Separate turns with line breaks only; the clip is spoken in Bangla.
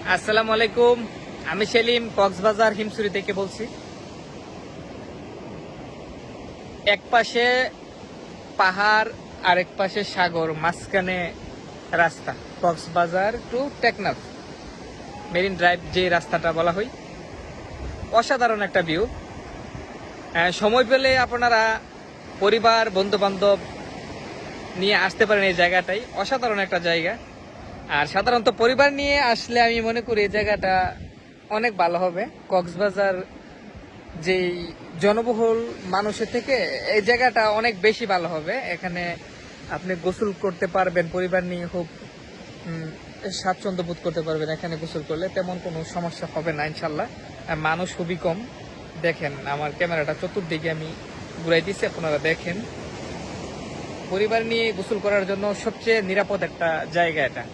আসসালামু আলাইকুম। আমি সেলিম কক্সবাজার হিমছড়ি থেকে বলছি। এক পাশে পাহাড়, আরেক পাশে সাগর, মাঝখানে রাস্তা, Cox's Bazar to Teknaf marine drive যে রাস্তাটা বলা হয়। অসাধারণ একটা ভিউ। সময় পেলে আপনারা পরিবার বন্ধু বান্ধব নিয়ে আসতে পারেন। এই জায়গাটাই অসাধারণ একটা জায়গা। আর সাধারণত পরিবার নিয়ে আসলে আমি মনে করি এই জায়গাটা অনেক ভালো হবে। কক্সবাজার যেই জনবহুল মানুষের থেকে এই জায়গাটা অনেক বেশি ভালো হবে। এখানে আপনি গোসল করতে পারবেন, পরিবার নিয়ে খুব স্বাচ্ছন্দ্য বোধ করতে পারবেন। এখানে গোসল করলে তেমন কোনো সমস্যা হবে না ইনশাল্লাহ। মানুষ খুবই কম। দেখেন আমার ক্যামেরাটা চতুর্দিকে আমি ঘুরাই দিচ্ছি, আপনারা দেখেন। পরিবার নিয়ে গোসল করার জন্য সবচেয়ে নিরাপদ একটা জায়গা এটা।